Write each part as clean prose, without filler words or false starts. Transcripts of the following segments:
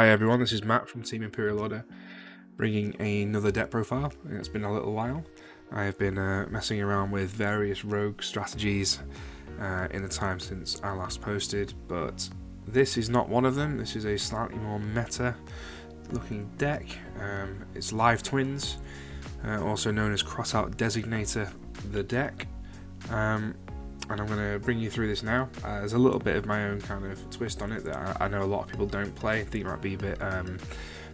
Hi everyone, this is Matt from Team Imperial Order, bringing another deck profile. It's been a little while. I have been messing around with various rogue strategies in the time since I last posted, but this is not one of them. This is a slightly more meta looking deck. It's Live Twins, also known as Crossout Designator, the deck. And I'm going to bring you through this now. There's a little bit of my own kind of twist on it that I know a lot of people don't play. I think it might be a bit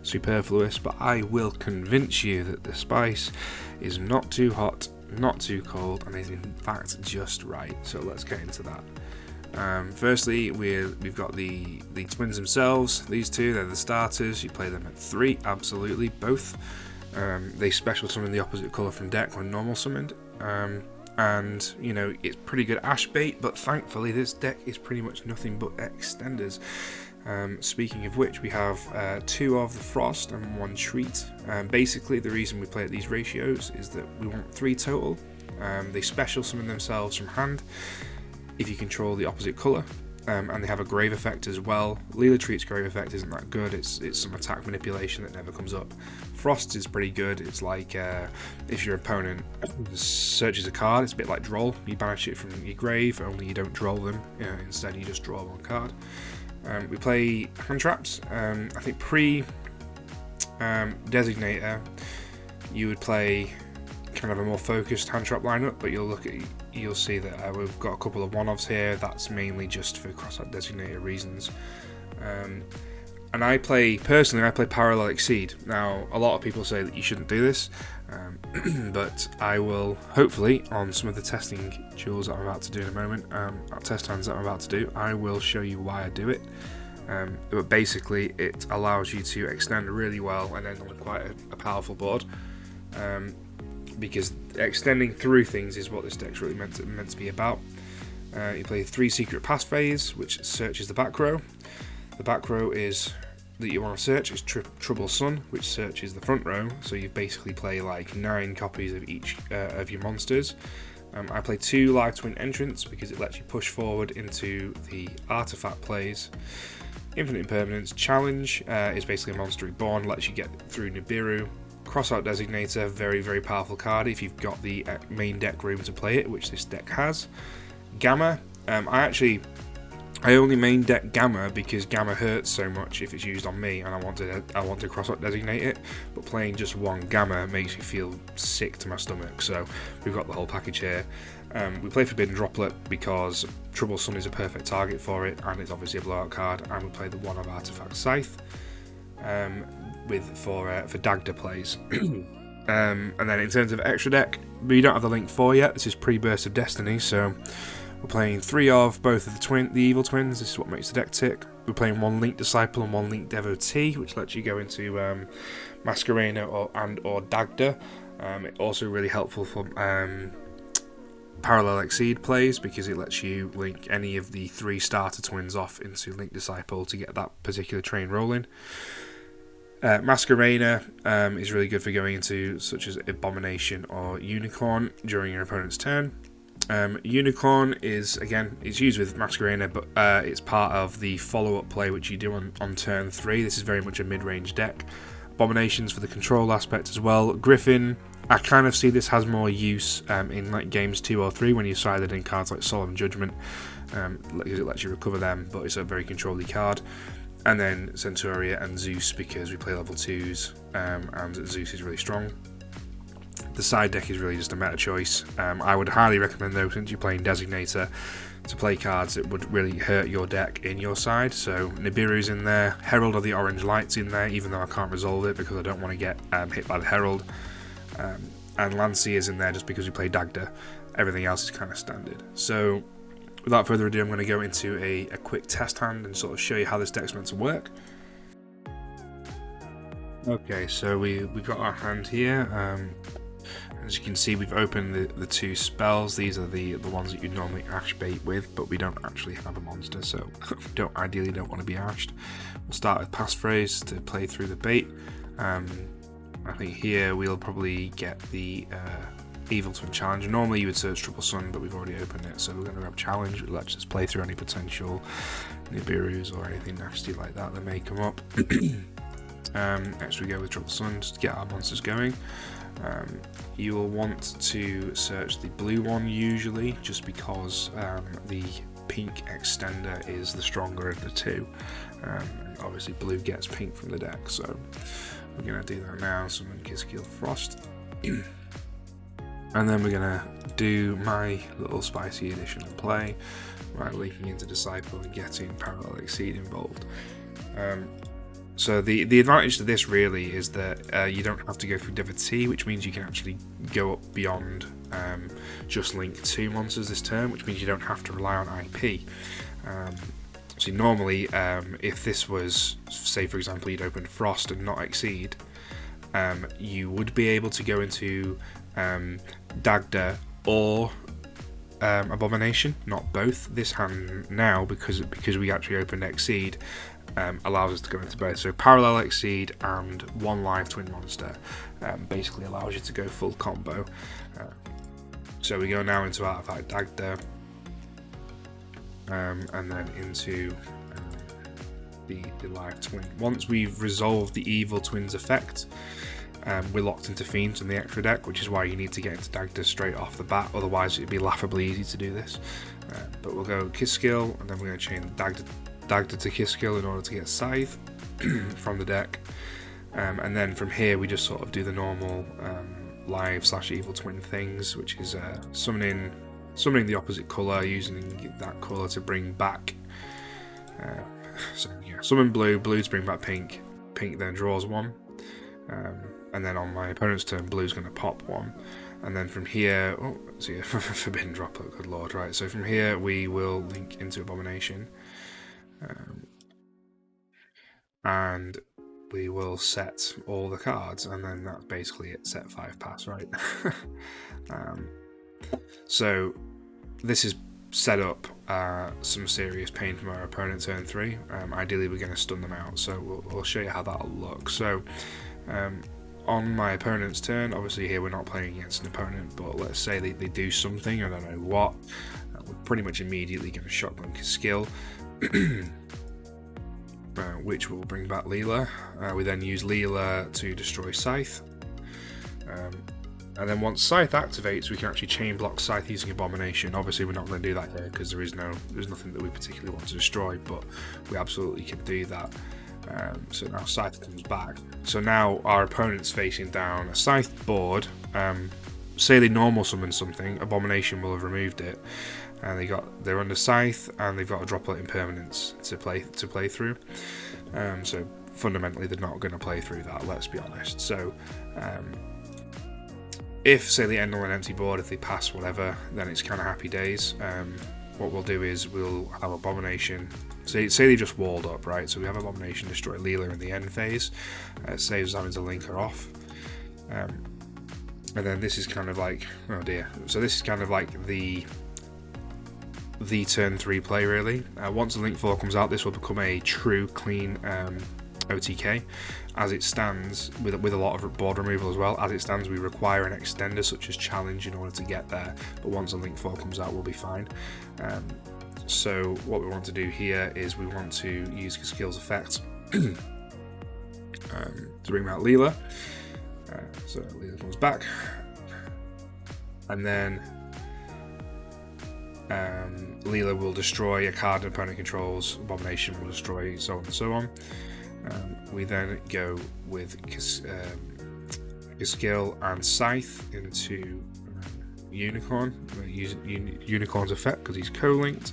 superfluous, but I will convince you that the spice is not too hot, not too cold, and is in fact just right. So let's get into that. Firstly, we've got the twins themselves. These two, they're the starters. You play them at 3, absolutely, both. They special summon the opposite colour from deck when normal summoned. And you know, it's pretty good ash bait, but thankfully this deck is pretty much nothing but extenders. Speaking of which, we have 2 of the Frost and 1 Treat. Basically the reason we play at these ratios is that we want 3 total. They special summon themselves from hand if you control the opposite colour, and they have a grave effect as well. Leela Treat's grave effect isn't that good, it's some attack manipulation that never comes up. Frost is pretty good. It's like if your opponent searches a card, it's a bit like Droll. You banish it from your grave, only you don't Droll them. Instead you just draw 1 card. We play hand traps. I think pre-Designator you would play kind of a more focused hand trap lineup, but you'll see that we've got a couple of one-offs here. That's mainly just for Crossout Designator reasons. And I play Parallel Exceed. Now, a lot of people say that you shouldn't do this, but I will, hopefully, on some of the testing duels that I'm about to do in a moment, test hands that I'm about to do, I will show you why I do it. But basically, it allows you to extend really well and end on quite a powerful board. Because extending through things is what this deck's really meant to be about. You play 3 Secret Pass Phase, which searches the back row. The back row that you want to search is Trouble Sun, which searches the front row. So you basically play like 9 copies of each of your monsters. I play 2 Live Twin Entrants because it lets you push forward into the artifact plays. Infinite Impermanence Challenge is basically a monster reborn, lets you get through Nibiru. Crossout Designator, very, very powerful card if you've got the main deck room to play it, which this deck has. Gamma, I only main deck Gamma because Gamma hurts so much if it's used on me, and I want to Crossout Designate it, but playing just 1 Gamma makes me feel sick to my stomach, so we've got the whole package here. We play Forbidden Droplet because Trouble Sun is a perfect target for it, and it's obviously a blowout card, and we play the 1 of Artifact Scythe. For Dagda plays. And then in terms of extra deck, we don't have the link 4 yet. This is pre-Burst of Destiny, so we're playing 3 of both of the evil twins. This is what makes the deck tick. We're playing 1 Link Disciple and 1 Link Devotee, which lets you go into Masquerena or Dagda. It's also really helpful for Parallel Exceed plays because it lets you link any of the 3 starter twins off into Link Disciple to get that particular train rolling. Masquerena is really good for going into such as Abomination or Unicorn during your opponent's turn. Unicorn is, again, it's used with Masquerena, but it's part of the follow-up play which you do on turn 3. This is very much a mid-range deck. Abominations for the control aspect as well. Griffin, I kind of see this has more use in like games 2 or 3 when you sided in cards like Solemn Judgment, because it lets you recover them, but it's a very controlly card. And then Centuria and Zeus because we play level 2s, and Zeus is really strong. The side deck is really just a meta choice. I would highly recommend, though, since you're playing Designator, to play cards that would really hurt your deck in your side. So Nibiru's in there, Herald of the Orange Light's in there, even though I can't resolve it because I don't want to get hit by the Herald. And Lancier's in there just because we play Dagda. Everything else is kind of standard. So without further ado, I'm going to go into a quick test hand and sort of show you how this deck's meant to work. Okay, so we've got our hand here. As you can see, we've opened the 2 spells. These are the ones that you'd normally ash bait with, but we don't actually have a monster, so ideally don't want to be ashed. We'll start with Passphrase to play through the bait. I think here we'll probably get the Evil Twin Challenge. Normally you would search Triple Sun, but we've already opened it, so we're going to grab Challenge. It lets us play through any potential Nibiru's or anything nasty like that that may come up. Next we go with Triple Sun just to get our monsters going. You will want to search the blue one usually, just because the pink extender is the stronger of the two. Obviously blue gets pink from the deck, so we're going to do that now. Summon Kiskill Frost. And then we're going to do my little spicy additional play, right, linking into Disciple and getting Parallel Exceed involved. So the advantage to this really is that you don't have to go through Devotee, which means you can actually go up beyond just link 2 monsters this turn, which means you don't have to rely on IP. So normally, if this was, say for example, you'd open Frost and not Exceed, you would be able to go into Dagda or Abomination, not both. This hand now, because we actually opened Exceed, allows us to go into both. So Parallel Exceed and 1 live twin monster basically allows you to go full combo. So we go now into Artifact Dagda, and then into the live twin. Once we've resolved the Evil Twins effect, we're locked into Fiends in the extra deck, which is why you need to get into Dagda straight off the bat, otherwise it'd be laughably easy to do this. But we'll go Kiskill, and then we're going to chain Dagda to Kiskill in order to get Scythe from the deck. And then from here we just sort of do the normal live/evil twin things, which is summoning the opposite colour, using that colour to bring back. So yeah, summon blue to bring back pink. Pink then draws 1. And then on my opponent's turn, blue's going to pop 1. And then from here, oh, see, Forbidden Droplet, good lord, right. So from here we will link into Abomination. And we will set all the cards, and then that's basically it, set 5 pass, right? So this is set up some serious pain from our opponent turn 3. Ideally we're going to stun them out, so we'll show you how that'll look. So on my opponent's turn, obviously here we're not playing against an opponent, but let's say they do something, I don't know what, we're pretty much immediately going to shotgun Skill, which will bring back Leela. We then use Leela to destroy Scythe. And then once Scythe activates, we can actually chain block Scythe using Abomination. Obviously we're not going to do that here because there's nothing that we particularly want to destroy, but we absolutely can do that. So now Scythe comes back. So now our opponent's facing down a Scythe board. Say they normal summon something, Abomination will have removed it, and they're under Scythe, and they've got a Droplet Impermanence to play through. So fundamentally they're not going to play through that, let's be honest. So if say they end on an empty board, if they pass whatever, then it's kind of happy days. What we'll do is we'll have Abomination. Say they just walled up, right? So we have Abomination destroy Leela in the end phase. Saves having to link her off. And then this is kind of like, oh dear. So this is kind of like the turn 3 play really. Once the Link 4 comes out, this will become a true clean OTK. As it stands, with a lot of board removal as well, as it stands we require an extender such as Challenge in order to get there, but once the Link 4 comes out we'll be fine. So what we want to do here is we want to use Skill's effect to bring back Leela. So Leela comes back, and then Leela will destroy a card an opponent controls, Abomination will destroy, so on and so on. We then go with Skill and Scythe into Unicorn, using Unicorn's effect because he's co-linked.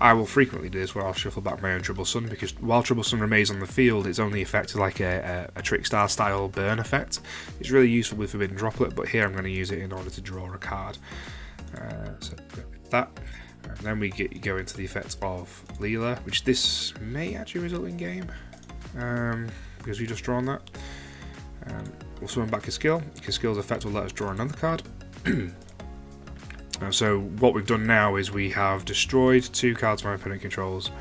I will frequently do this where I'll shuffle back my own Trouble Sun, because while Trouble Sun remains on the field, its only effect is like a Trickstar style burn effect. It's really useful with Forbidden Droplet, but here I'm going to use it in order to draw a card. So that. And then we go into the effect of Leela, which this may actually result in game, because we just drawn that. We'll summon back Skill. Skill's effect will let us draw another card. So what we've done now is we have destroyed 2 cards my opponent controls,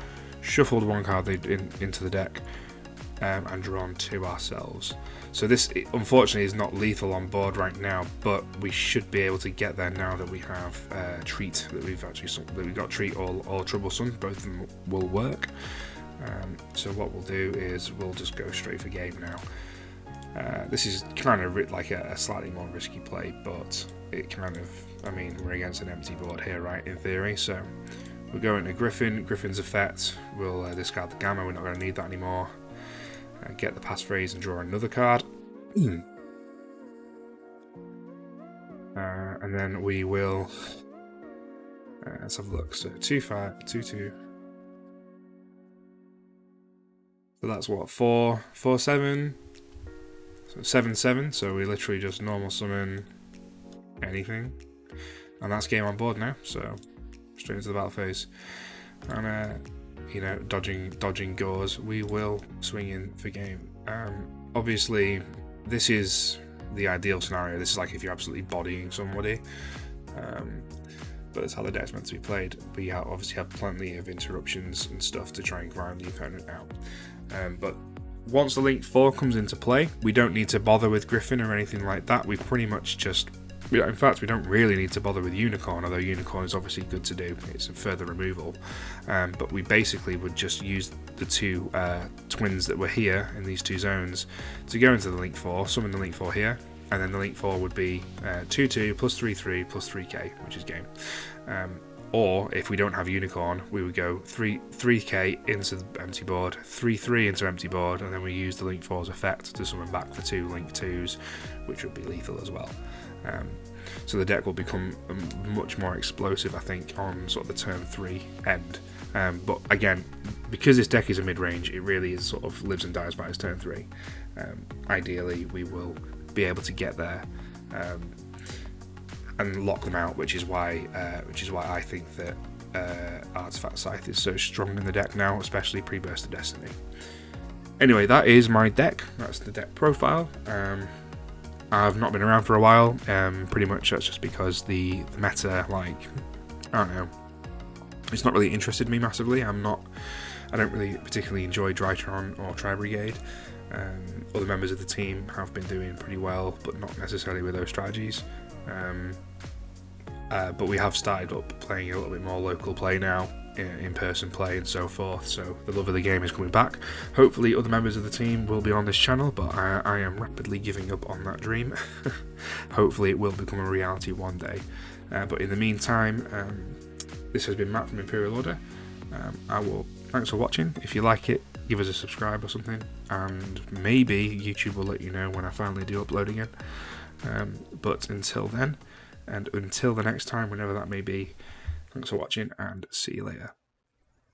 shuffled 1 card into the deck, and drawn 2 ourselves. So this, unfortunately, is not lethal on board right now, but we should be able to get there now that we have treat, that we've got treat or troublesome. Both of them will work. So what we'll do is we'll just go straight for game now. This is kind of like a slightly more risky play, but it kind of, I mean, we're against an empty board here, right, in theory, so we'll go into Griffin's effect, we'll discard the Gamma, we're not going to need that anymore, get the passphrase and draw another card, and then we will, let's have a look, so 2/5, 2/2, so that's what, 4/7, so 7/7, so we literally just normal summon anything, and that's game on board now, so straight into the battle phase, and you know, dodging gores, we will swing in for game. Obviously this is the ideal scenario, this is like if you're absolutely bodying somebody, but that's how the deck's meant to be played. We obviously have plenty of interruptions and stuff to try and grind the opponent out, but once the Link 4 comes into play, we don't need to bother with Griffin or anything like that. We pretty much just, in fact, we don't really need to bother with Unicorn, although Unicorn is obviously good to do. It's a further removal. But we basically would just use the 2 twins that were here in these 2 zones to go into the Link 4, summon the Link 4 here, and then the Link 4 would be 2/2 plus 3/3 plus 3k, which is game. Or if we don't have Unicorn, we would go 3k into the empty board, 3/3 into empty board, and then we use the Link 4's effect to summon back the 2 Link 2s, which would be lethal as well. So the deck will become much more explosive, I think, on sort of the turn 3 end. But again, because this deck is a mid-range, it really is sort of lives and dies by its turn 3. Ideally, we will be able to get there and lock them out, which is why I think that Artifact Scythe is so strong in the deck now, especially pre-Burst of Destiny. Anyway, that is my deck. That's the deck profile. I've not been around for a while. Pretty much that's just because the meta, like, I don't know, it's not really interested me massively. I don't really particularly enjoy Drytron or Tri-Brigade. Other members of the team have been doing pretty well, but not necessarily with those strategies. But we have started up playing a little bit more local play now, in-person play and so forth, so the love of the game is coming back. Hopefully other members of the team will be on this channel, but I am rapidly giving up on that dream. Hopefully it will become a reality one day. But in the meantime, this has been Matt from Imperial Order. Thanks for watching. If you like it, give us a subscribe or something, and maybe YouTube will let you know when I finally do upload again. But until then, and until the next time, whenever that may be, thanks for watching, and see you later.